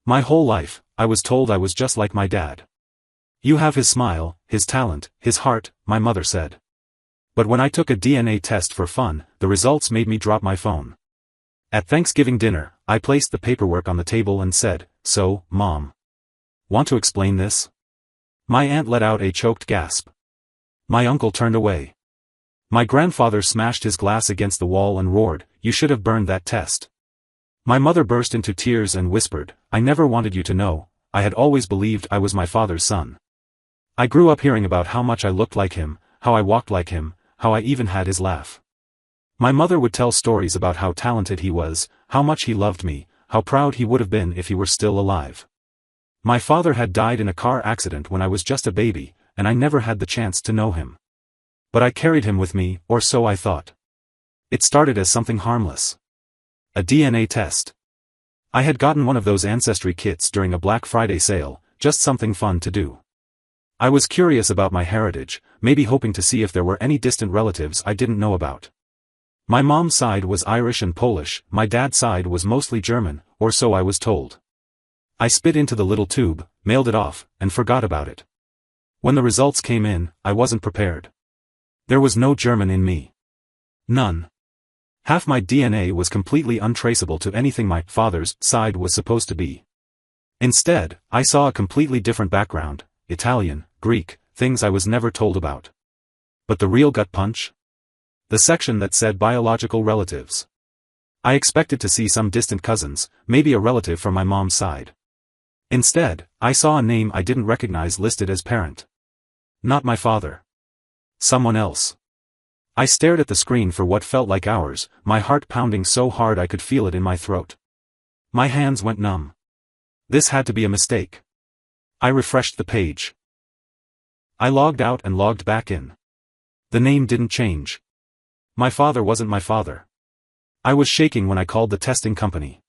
My whole life, I was told I was just like my dad. You have his smile, his talent, his heart, my mother said. But when I took a DNA test for fun, the results made me drop my phone. At Thanksgiving dinner, I placed the paperwork on the table and said, "So, Mom. Want to explain this?" My aunt let out a choked gasp. My uncle turned away. My grandfather smashed his glass against the wall and roared, "You should have burned that test." My mother burst into tears and whispered, "I never wanted you to know, I had always believed I was my father's son. I grew up hearing about how much I looked like him, how I walked like him, how I even had his laugh." My mother would tell stories about how talented he was, how much he loved me, how proud he would have been if he were still alive. My father had died in a car accident when I was just a baby, and I never had the chance to know him. But I carried him with me, or so I thought. It started as something harmless. A DNA test. I had gotten one of those ancestry kits during a Black Friday sale, just something fun to do. I was curious about my heritage, maybe hoping to see if there were any distant relatives I didn't know about. My mom's side was Irish and Polish, my dad's side was mostly German, or so I was told. I spit into the little tube, mailed it off, and forgot about it. When the results came in, I wasn't prepared. There was no German in me. None. Half my DNA was completely untraceable to anything my father's side was supposed to be. Instead, I saw a completely different background, Italian, Greek, things I was never told about. But the real gut punch? The section that said biological relatives. I expected to see some distant cousins, maybe a relative from my mom's side. Instead, I saw a name I didn't recognize listed as parent. Not my father. Someone else. I stared at the screen for what felt like hours, my heart pounding so hard I could feel it in my throat. My hands went numb. This had to be a mistake. I refreshed the page. I logged out and logged back in. The name didn't change. My father wasn't my father. I was shaking when I called the testing company.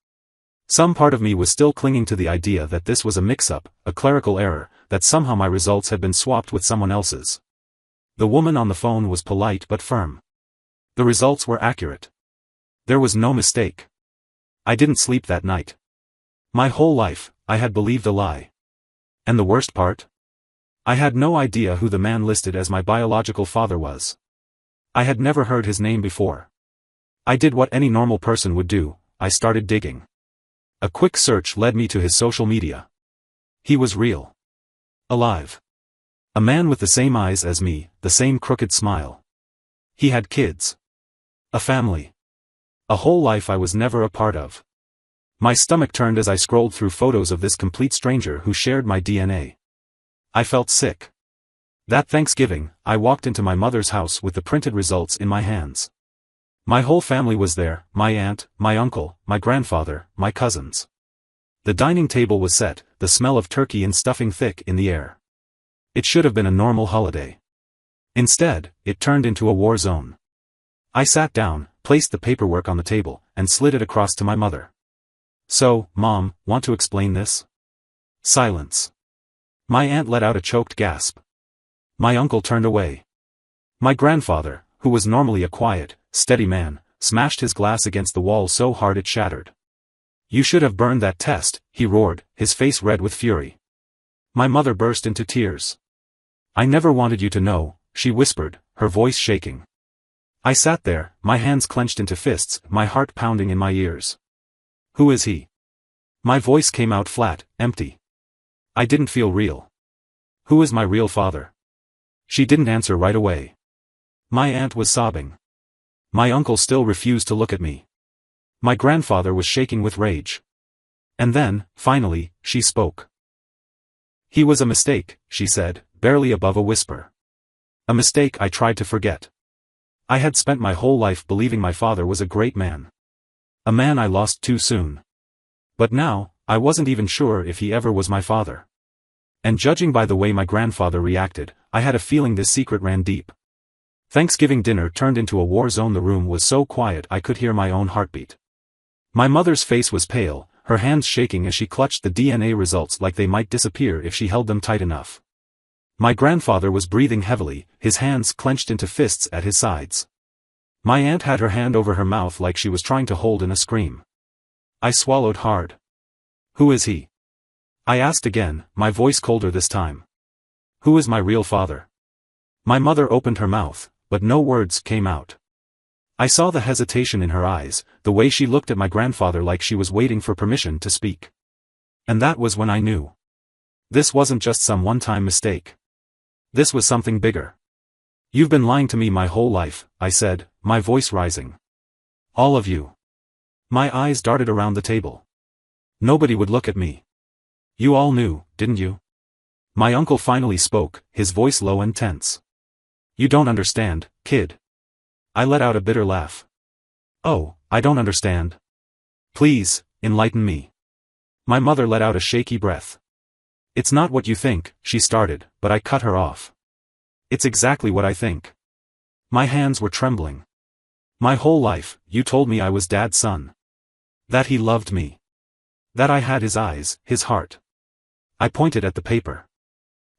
Some part of me was still clinging to the idea that this was a mix-up, a clerical error, that somehow my results had been swapped with someone else's. The woman on the phone was polite but firm. The results were accurate. There was no mistake. I didn't sleep that night. My whole life, I had believed a lie. And the worst part? I had no idea who the man listed as my biological father was. I had never heard his name before. I did what any normal person would do, I started digging. A quick search led me to his social media. He was real. Alive. A man with the same eyes as me, the same crooked smile. He had kids. A family. A whole life I was never a part of. My stomach turned as I scrolled through photos of this complete stranger who shared my DNA. I felt sick. That Thanksgiving, I walked into my mother's house with the printed results in my hands. My whole family was there, my aunt, my uncle, my grandfather, my cousins. The dining table was set, the smell of turkey and stuffing thick in the air. It should have been a normal holiday. Instead, it turned into a war zone. I sat down, placed the paperwork on the table, and slid it across to my mother. "So, Mom, want to explain this?" Silence. My aunt let out a choked gasp. My uncle turned away. My grandfather, who was normally a quiet, steady man, smashed his glass against the wall so hard it shattered. "You should have burned that test," he roared, his face red with fury. My mother burst into tears. "I never wanted you to know," she whispered, her voice shaking. I sat there, my hands clenched into fists, my heart pounding in my ears. "Who is he?" My voice came out flat, empty. I didn't feel real. "Who is my real father?" She didn't answer right away. My aunt was sobbing. My uncle still refused to look at me. My grandfather was shaking with rage. And then, finally, she spoke. "He was a mistake," she said, barely above a whisper. "A mistake I tried to forget. I had spent my whole life believing my father was a great man. A man I lost too soon. But now, I wasn't even sure if he ever was my father. And judging by the way my grandfather reacted, I had a feeling this secret ran deep." Thanksgiving dinner turned into a war zone. The room was so quiet I could hear my own heartbeat. My mother's face was pale, her hands shaking as she clutched the DNA results like they might disappear if she held them tight enough. My grandfather was breathing heavily, his hands clenched into fists at his sides. My aunt had her hand over her mouth like she was trying to hold in a scream. I swallowed hard. "Who is he?" I asked again, my voice colder this time. Who is my real father? My mother opened her mouth, but no words came out. I saw the hesitation in her eyes, the way she looked at my grandfather like she was waiting for permission to speak. And that was when I knew. This wasn't just some one-time mistake. This was something bigger. You've been lying to me my whole life, I said, my voice rising. All of you. My eyes darted around the table. Nobody would look at me. You all knew, didn't you? My uncle finally spoke, his voice low and tense. You don't understand, kid. I let out a bitter laugh. Oh, I don't understand. Please, enlighten me. My mother let out a shaky breath. It's not what you think, she started, but I cut her off. It's exactly what I think. My hands were trembling. My whole life, you told me I was Dad's son. That he loved me. That I had his eyes, his heart. I pointed at the paper.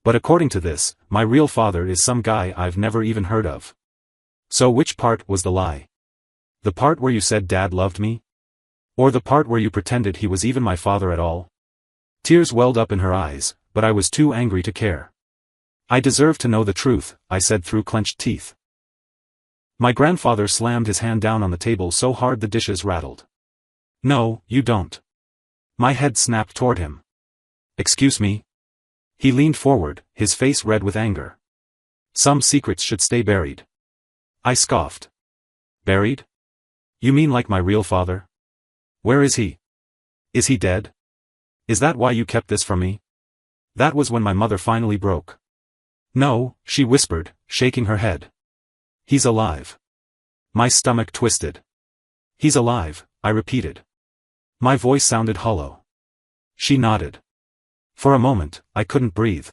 But according to this, my real father is some guy I've never even heard of. So which part was the lie? The part where you said Dad loved me? Or the part where you pretended he was even my father at all? Tears welled up in her eyes, but I was too angry to care. I deserve to know the truth, I said through clenched teeth. My grandfather slammed his hand down on the table so hard the dishes rattled. No, you don't. My head snapped toward him. Excuse me? He leaned forward, his face red with anger. Some secrets should stay buried. I scoffed. Buried? You mean like my real father? Where is he? Is he dead? Is that why you kept this from me? That was when my mother finally broke. No, she whispered, shaking her head. He's alive. My stomach twisted. He's alive, I repeated. My voice sounded hollow. She nodded. For a moment, I couldn't breathe.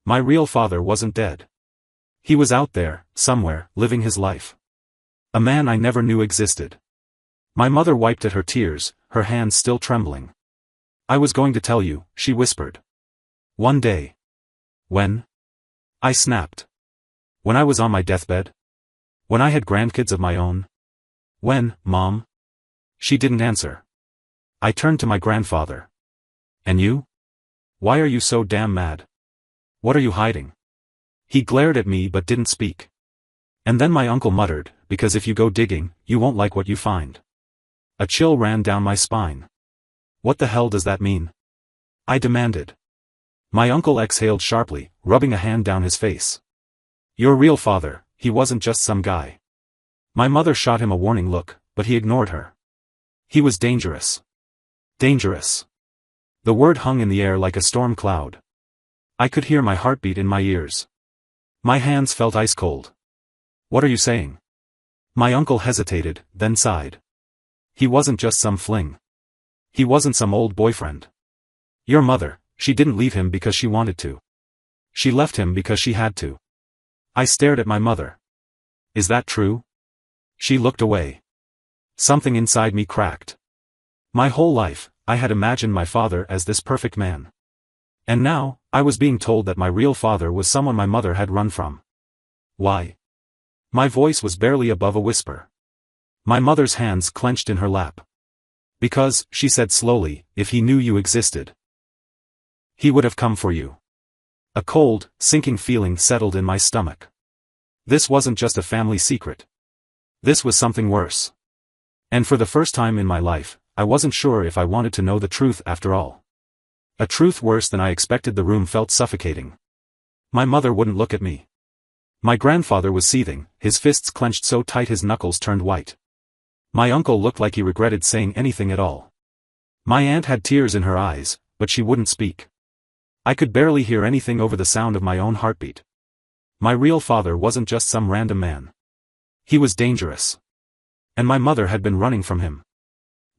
My real father wasn't dead. He was out there, somewhere, living his life. A man I never knew existed. My mother wiped at her tears, her hands still trembling. I was going to tell you, she whispered. One day. When? I snapped. When I was on my deathbed? When I had grandkids of my own? When, Mom? She didn't answer. I turned to my grandfather. And you? Why are you so damn mad? What are you hiding? He glared at me but didn't speak. And then my uncle muttered, because if you go digging, you won't like what you find. A chill ran down my spine. What the hell does that mean? I demanded. My uncle exhaled sharply, rubbing a hand down his face. Your real father, he wasn't just some guy. My mother shot him a warning look, but he ignored her. He was dangerous. Dangerous. The word hung in the air like a storm cloud. I could hear my heartbeat in my ears. My hands felt ice cold. What are you saying? My uncle hesitated, then sighed. He wasn't just some fling. He wasn't some old boyfriend. Your mother, she didn't leave him because she wanted to. She left him because she had to. I stared at my mother. Is that true? She looked away. Something inside me cracked. My whole life, I had imagined my father as this perfect man. And now, I was being told that my real father was someone my mother had run from. Why? My voice was barely above a whisper. My mother's hands clenched in her lap. Because, she said slowly, if he knew you existed, he would have come for you. A cold, sinking feeling settled in my stomach. This wasn't just a family secret. This was something worse. And for the first time in my life, I wasn't sure if I wanted to know the truth after all. A truth worse than I expected. The room felt suffocating. My mother wouldn't look at me. My grandfather was seething, his fists clenched so tight his knuckles turned white. My uncle looked like he regretted saying anything at all. My aunt had tears in her eyes, but she wouldn't speak. I could barely hear anything over the sound of my own heartbeat. My real father wasn't just some random man. He was dangerous. And my mother had been running from him.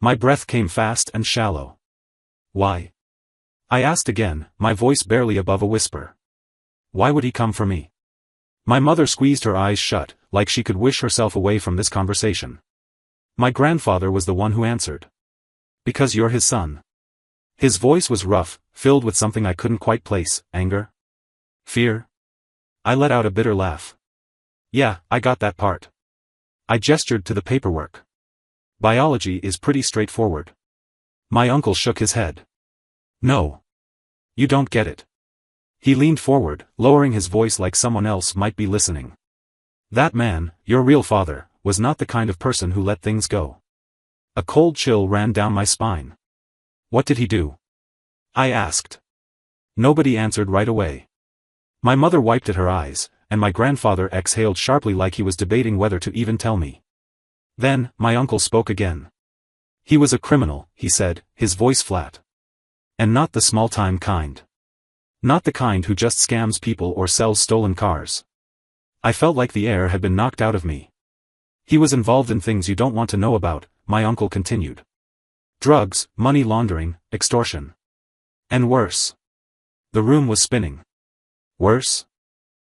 My breath came fast and shallow. Why? I asked again, my voice barely above a whisper. Why would he come for me? My mother squeezed her eyes shut, like she could wish herself away from this conversation. My grandfather was the one who answered. Because you're his son. His voice was rough, filled with something I couldn't quite place, anger? Fear? I let out a bitter laugh. Yeah, I got that part. I gestured to the paperwork. Biology is pretty straightforward. My uncle shook his head. No. You don't get it. He leaned forward, lowering his voice like someone else might be listening. That man, your real father, was not the kind of person who let things go. A cold chill ran down my spine. What did he do? I asked. Nobody answered right away. My mother wiped at her eyes, and my grandfather exhaled sharply like he was debating whether to even tell me. Then, my uncle spoke again. He was a criminal, he said, his voice flat. And not the small-time kind. Not the kind who just scams people or sells stolen cars. I felt like the air had been knocked out of me. He was involved in things you don't want to know about, my uncle continued. Drugs, money laundering, extortion. And worse. The room was spinning. Worse?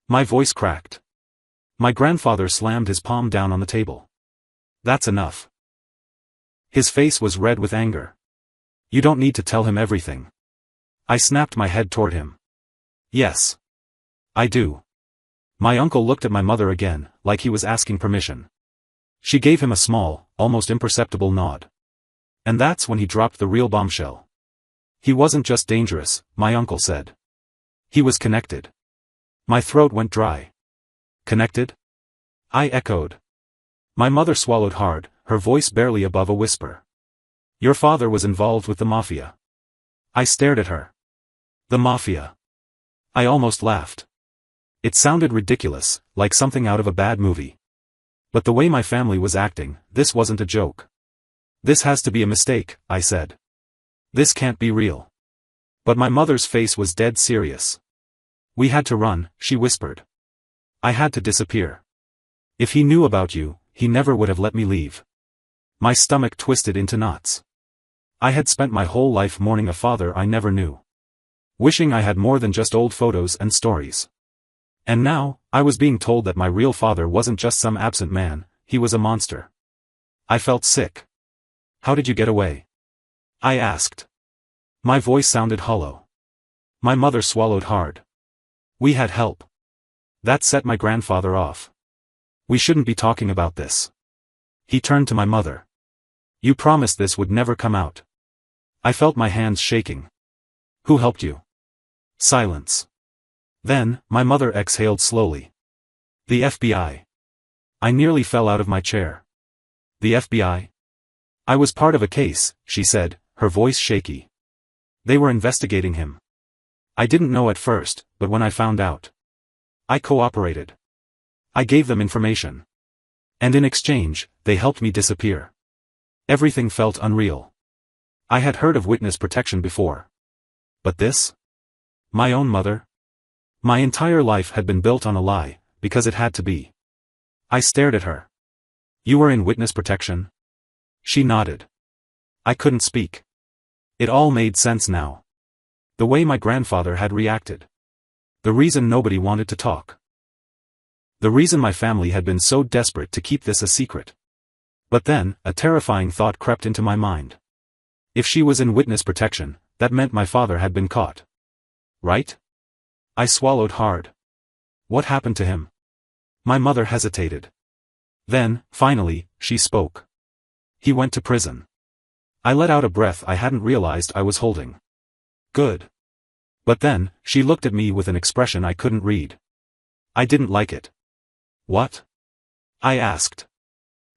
My voice cracked. My grandfather slammed his palm down on the table. That's enough. His face was red with anger. You don't need to tell him everything. I snapped my head toward him. Yes. I do. My uncle looked at my mother again, like he was asking permission. She gave him a small, almost imperceptible nod. And that's when he dropped the real bombshell. He wasn't just dangerous, my uncle said. He was connected. My throat went dry. Connected? I echoed. My mother swallowed hard, her voice barely above a whisper. Your father was involved with the mafia. I stared at her. The mafia. I almost laughed. It sounded ridiculous, like something out of a bad movie. But the way my family was acting, this wasn't a joke. This has to be a mistake, I said. This can't be real. But my mother's face was dead serious. We had to run, she whispered. I had to disappear. If he knew about you, he never would have let me leave. My stomach twisted into knots. I had spent my whole life mourning a father I never knew. Wishing I had more than just old photos and stories. And now, I was being told that my real father wasn't just some absent man, he was a monster. I felt sick. How did you get away? I asked. My voice sounded hollow. My mother swallowed hard. We had help. That set my grandfather off. We shouldn't be talking about this. He turned to my mother. You promised this would never come out. I felt my hands shaking. Who helped you? Silence. Then, my mother exhaled slowly. The FBI. I nearly fell out of my chair. The FBI? I was part of a case, she said, her voice shaky. They were investigating him. I didn't know at first, but when I found out, I cooperated. I gave them information. And in exchange, they helped me disappear. Everything felt unreal. I had heard of witness protection before. But this? My own mother? My entire life had been built on a lie, because it had to be. I stared at her. You were in witness protection? She nodded. I couldn't speak. It all made sense now. The way my grandfather had reacted. The reason nobody wanted to talk. The reason my family had been so desperate to keep this a secret. But then, a terrifying thought crept into my mind. If she was in witness protection, that meant my father had been caught. Right? I swallowed hard. What happened to him? My mother hesitated. Then, finally, she spoke. He went to prison. I let out a breath I hadn't realized I was holding. Good. But then, she looked at me with an expression I couldn't read. I didn't like it. What? I asked.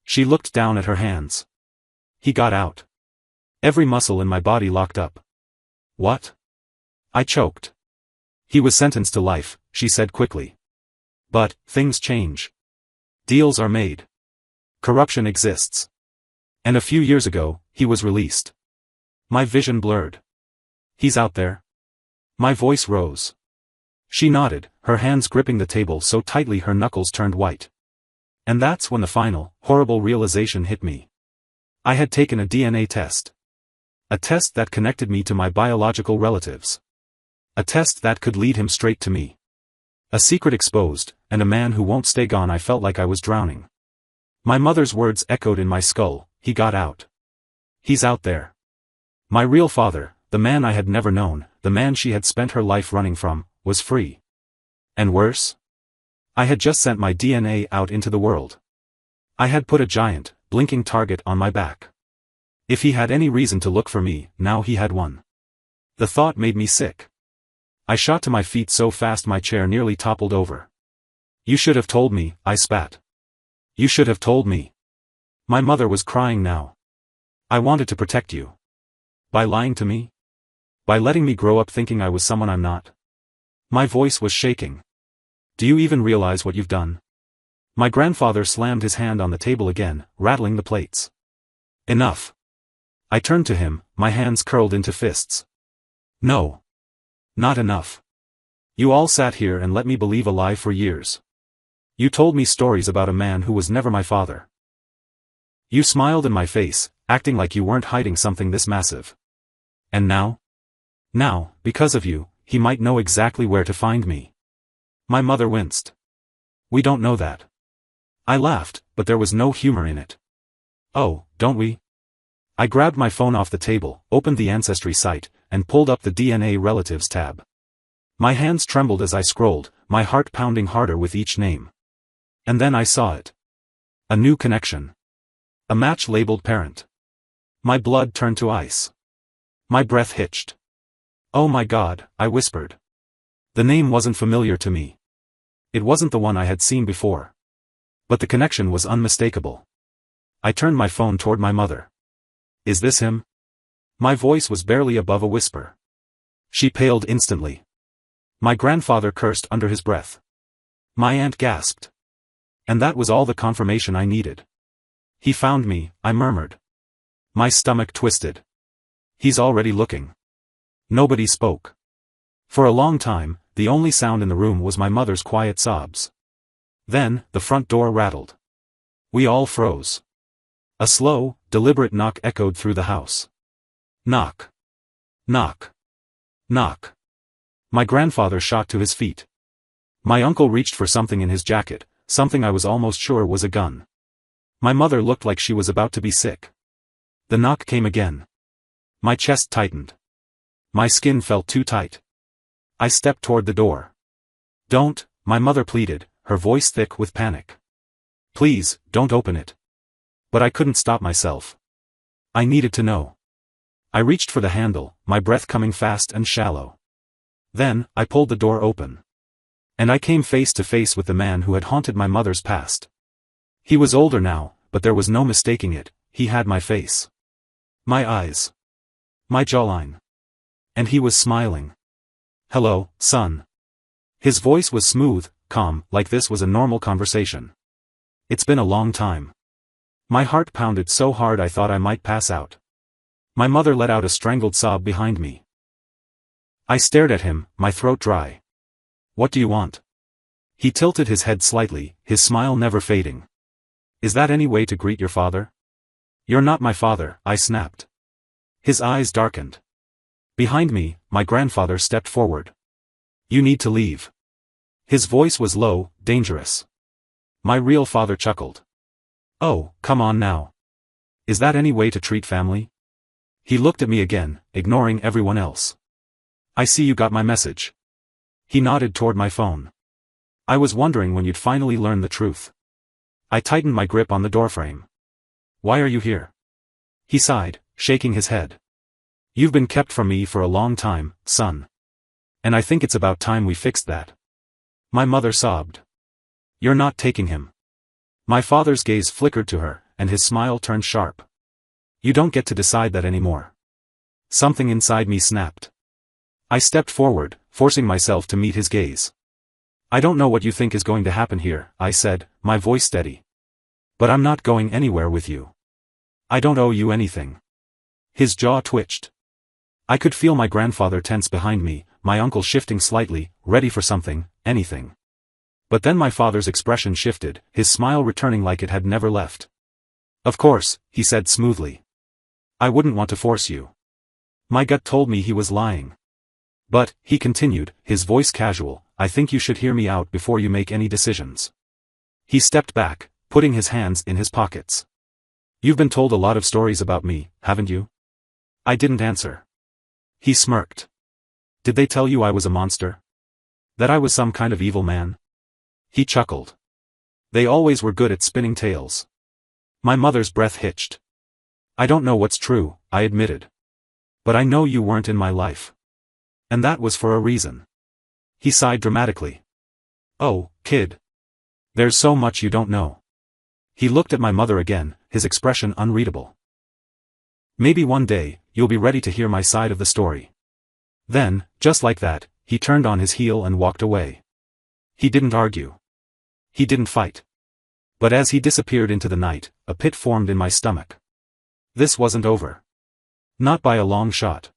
She looked down at her hands. He got out. Every muscle in my body locked up. What? I choked. He was sentenced to life, she said quickly. But, things change. Deals are made. Corruption exists. And a few years ago, he was released. My vision blurred. He's out there? My voice rose. She nodded, her hands gripping the table so tightly her knuckles turned white. And that's when the final, horrible realization hit me. I had taken a DNA test. A test that connected me to my biological relatives. A test that could lead him straight to me. A secret exposed, and a man who won't stay gone. I felt like I was drowning. My mother's words echoed in my skull, he got out. He's out there. My real father, the man I had never known, the man she had spent her life running from, was free. And worse? I had just sent my DNA out into the world. I had put a giant, blinking target on my back. If he had any reason to look for me, now he had one. The thought made me sick. I shot to my feet so fast my chair nearly toppled over. You should have told me, I spat. You should have told me. My mother was crying now. I wanted to protect you. By lying to me? By letting me grow up thinking I was someone I'm not? My voice was shaking. Do you even realize what you've done? My grandfather slammed his hand on the table again, rattling the plates. Enough. I turned to him, my hands curled into fists. No. Not enough. You all sat here and let me believe a lie for years. You told me stories about a man who was never my father. You smiled in my face, acting like you weren't hiding something this massive. And now? Now, because of you, he might know exactly where to find me. My mother winced. We don't know that. I laughed, but there was no humor in it. Oh, don't we? I grabbed my phone off the table, opened the Ancestry site, and pulled up the DNA Relatives tab. My hands trembled as I scrolled, my heart pounding harder with each name. And then I saw it. A new connection. A match labeled parent. My blood turned to ice. My breath hitched. Oh my God, I whispered. The name wasn't familiar to me. It wasn't the one I had seen before. But the connection was unmistakable. I turned my phone toward my mother. Is this him? My voice was barely above a whisper. She paled instantly. My grandfather cursed under his breath. My aunt gasped. And that was all the confirmation I needed. He found me, I murmured. My stomach twisted. He's already looking. Nobody spoke. For a long time, the only sound in the room was my mother's quiet sobs. Then, the front door rattled. We all froze. A slow, deliberate knock echoed through the house. Knock. Knock. Knock. My grandfather shot to his feet. My uncle reached for something in his jacket, something I was almost sure was a gun. My mother looked like she was about to be sick. The knock came again. My chest tightened. My skin felt too tight. I stepped toward the door. Don't, my mother pleaded, her voice thick with panic. Please, don't open it. But I couldn't stop myself. I needed to know. I reached for the handle, my breath coming fast and shallow. Then, I pulled the door open. And I came face to face with the man who had haunted my mother's past. He was older now, but there was no mistaking it, he had my face. My eyes. My jawline. And he was smiling. Hello, son. His voice was smooth, calm, like this was a normal conversation. It's been a long time. My heart pounded so hard I thought I might pass out. My mother let out a strangled sob behind me. I stared at him, my throat dry. What do you want? He tilted his head slightly, his smile never fading. Is that any way to greet your father? You're not my father, I snapped. His eyes darkened. Behind me, my grandfather stepped forward. You need to leave. His voice was low, dangerous. My real father chuckled. Oh, come on now. Is that any way to treat family? He looked at me again, ignoring everyone else. I see you got my message. He nodded toward my phone. I was wondering when you'd finally learn the truth. I tightened my grip on the doorframe. Why are you here? He sighed, shaking his head. You've been kept from me for a long time, son. And I think it's about time we fixed that. My mother sobbed. You're not taking him. My father's gaze flickered to her, and his smile turned sharp. You don't get to decide that anymore. Something inside me snapped. I stepped forward, forcing myself to meet his gaze. I don't know what you think is going to happen here, I said, my voice steady. But I'm not going anywhere with you. I don't owe you anything. His jaw twitched. I could feel my grandfather tense behind me, my uncle shifting slightly, ready for something, anything. But then my father's expression shifted, his smile returning like it had never left. Of course, he said smoothly. I wouldn't want to force you. My gut told me he was lying. But, he continued, his voice casual, I think you should hear me out before you make any decisions. He stepped back, putting his hands in his pockets. You've been told a lot of stories about me, haven't you? I didn't answer. He smirked. Did they tell you I was a monster? That I was some kind of evil man? He chuckled. They always were good at spinning tales. My mother's breath hitched. I don't know what's true, I admitted. But I know you weren't in my life. And that was for a reason. He sighed dramatically. Oh, kid. There's so much you don't know. He looked at my mother again, his expression unreadable. Maybe one day, you'll be ready to hear my side of the story. Then, just like that, he turned on his heel and walked away. He didn't argue. He didn't fight. But as he disappeared into the night, a pit formed in my stomach. This wasn't over. Not by a long shot.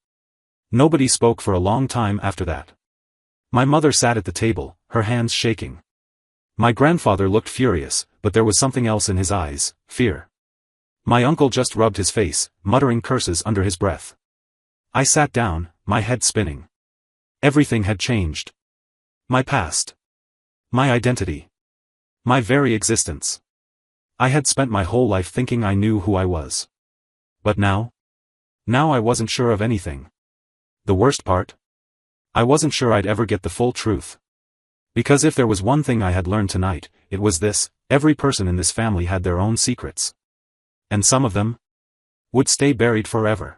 Nobody spoke for a long time after that. My mother sat at the table, her hands shaking. My grandfather looked furious, but there was something else in his eyes, fear. My uncle just rubbed his face, muttering curses under his breath. I sat down, my head spinning. Everything had changed. My past. My identity. My very existence. I had spent my whole life thinking I knew who I was. But now? Now I wasn't sure of anything. The worst part? I wasn't sure I'd ever get the full truth. Because if there was one thing I had learned tonight, it was this: every person in this family had their own secrets. And some of them would stay buried forever.